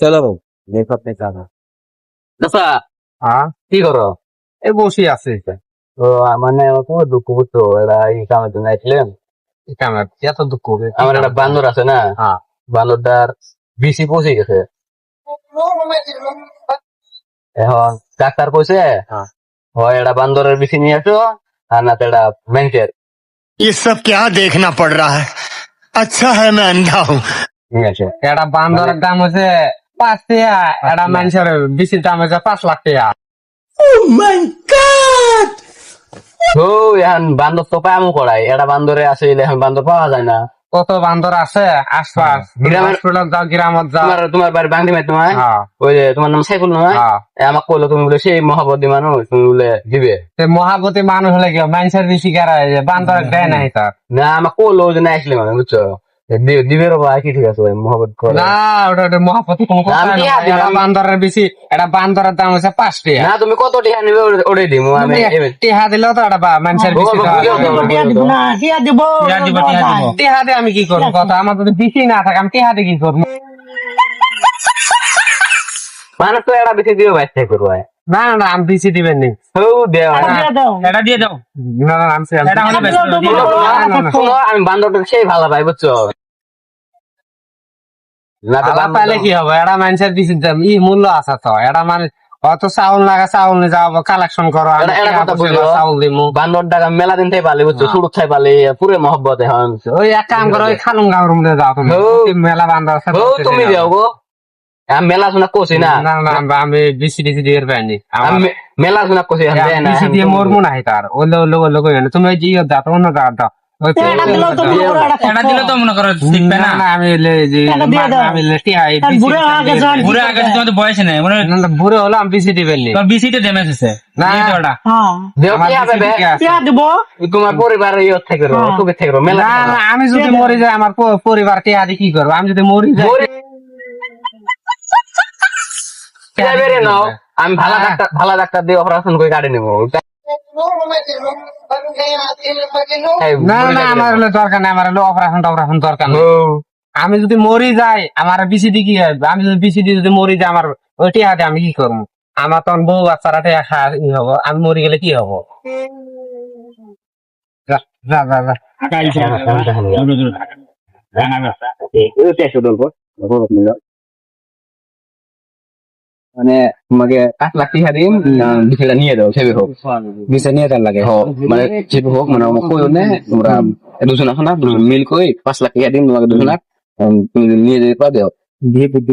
চলো দেখো আপনি কানা আচ্ছা হ্যাঁ কি করো? এই বসে আছে তো মানে আমার খুব দুঃখ করছো, এরা এই কামের জন্য আসলেন। আমার এত দুঃখ হবে আমার একটা বান্দর আছে না, হ্যাঁ বান্দরটার বিসি পৌঁছে গেছে। এখন ডাক্তার কইছে হ্যাঁ। হয় এটা বান্দরের বিসি নিয়ে আসো, আর না তো এটা মেন্টের ये सब क्या देखना पड़ रहा है। अच्छा है मैं अंधा हूँ। নিয়ে আসে। এটা বান্দরের দাম হচ্ছে 5 টাকা, এটা মানুষের বিচির দাম হচ্ছে 5 লাখ টাকা। ও এখন বান্দর তো পামু করাই, এটা বান্দরে আসলে এখন বান্দর পাওয়া যায় না। কত বান্দর আছে আশপাশ, গ্রামের- হসপিটাল যাও, গ্রামত যাও। তোমার বাড়ি বাংলি মাই তোমায়, হ্যাঁ ওই যে তোমার নাম সাইফুল নয়, হ্যাঁ। আমাকে কইলো তুমি বলে সেই মহাবতী মানুষ, তুমি বলে দিবে সে মহাবতী মানুষ হলে কি মানুষের বেশি কারায়, বান্দরের দেয় নাই তার। না, আমাকে কইলো ওই জন্য আসলে মানে বুঝছো, দিবে রে ভাই, কি ঠিক আছে ভাই, মহাবত করে না ওটা মহাপতি কোনো কথা আমি না। দিয়া দিলাম। এটা বান্দরের বেশি, এটা বান্দরের দাম হচ্ছে 5 টাকা। না, তুমি কত টাকা নিবে ওটাই দিব আমি। টিহা দিলেও তো এটা মানুষের বেশি বাবা, দেওয়া বুঝাও যায়। তো, বুঝাও তো। টিহা দিয়ে আমি কি করবো কথা, আমার যদি বেশি না থাকে আমি টিহা দিয়ে কি করবো? মানুষ তো এটা বেশি দিও বাইশ করবো ভাই। না না আমি বেশি দিবেন নি। ও দেওয়া এটা দিয়ে দাও। না না আমি এটা হলে বেশি দিয়ে দাও। শোনো, আমি বান্দরটা সেই ভালো পাই বুঝছো, না তো আলা পাইলে কি হবে, এটা মানুষের বেশি দাম মূল্য আছে তো, এটা মানে অত চাউল লাগা, চাউল নিয়ে যাবো কালেকশন করো, আমি এটা- এটা টিহা কথা পয়সা বুঝো। চাউল দিমু। বান্দর টাকা মেলা দিন থেকে পালি বুঝছো, শুরু থেকে পালি পুরো মহব্বত এখন। ওই এক কাম করো, ওই খালুং গাঁও রুম যাও তুমি, ও। ওই মেলা বান্দর আছে, ও তুমি যাও গো, আমি মেলা শোনা করছি না, না না আমি বেশি বেশি দিয়ে পাইনি। আমি মেলা শোনা করছি এখন দেয় না, বেশি এখন দিয়ে তুমি- মরমু নাই তার, ওলে ওলে ওলে কই না তুমি, ওই যে ইয়ে দাও অন্য দাও দাও। ওই এটা দিলে তো মনে করো শিখবে না। না না আমি আমি টিহা এই বেশি ঘুরে আগে তোমার তো বয়স নেই, মনে হয় না, না, বুড়ো হলো আমি বেশি দিবেন নি। তোমার বিসিতে ড্যামেজ হয়েছে। না। দিয়ে দাও ওটা। দেও আমার কি হবে বেশি বে? দিকে আছে। তোমার পরিবারের ইয়ে থেকে রো, সুখে থেকে রো, মেলা না থেকে রো। না আমি যদি মরে যাই আমার পরিবার টিহা দিয়ে কি করবো, আমি যদি মরি যাই মরে- টিয়া বেরে নাও, আমি ভালো ডাক্তার দিয়ে অপারেশন করে কাটে নেবো। এই, না মরে না যাবে আমার না। হলো দরকার নেই, আমার হলো অপারেশন দরকার নেই। ও, আমি যদি মরি যাই আমার বিসি দিয়ে কি হবে, আমি যদি বিসি দিয়ে যদি মরি যাই আমার ওই টিহা দিয়ে আমি কি করবো? আমার তখন বউ বাচ্চারা টিহা খাওয়া ই হবো, আমি মরি গেলে কি হবো? যা যা যা যা। মানে তোমাকে 5 লাখ টাকা দিন, বিষয়টা নিয়ে দাও, সেবে হোক বিষয় নিয়ে তার লাগে। হোক, মানে সেবে হোক, মানে আমার কইও না, তোমরা দুজন আসো না, দুজন মিল কই 5 লাখ টাকা দিন তোমাকে, দুজন তুমি নিয়ে যেতে পারো। দিয়ে বুদ্ধি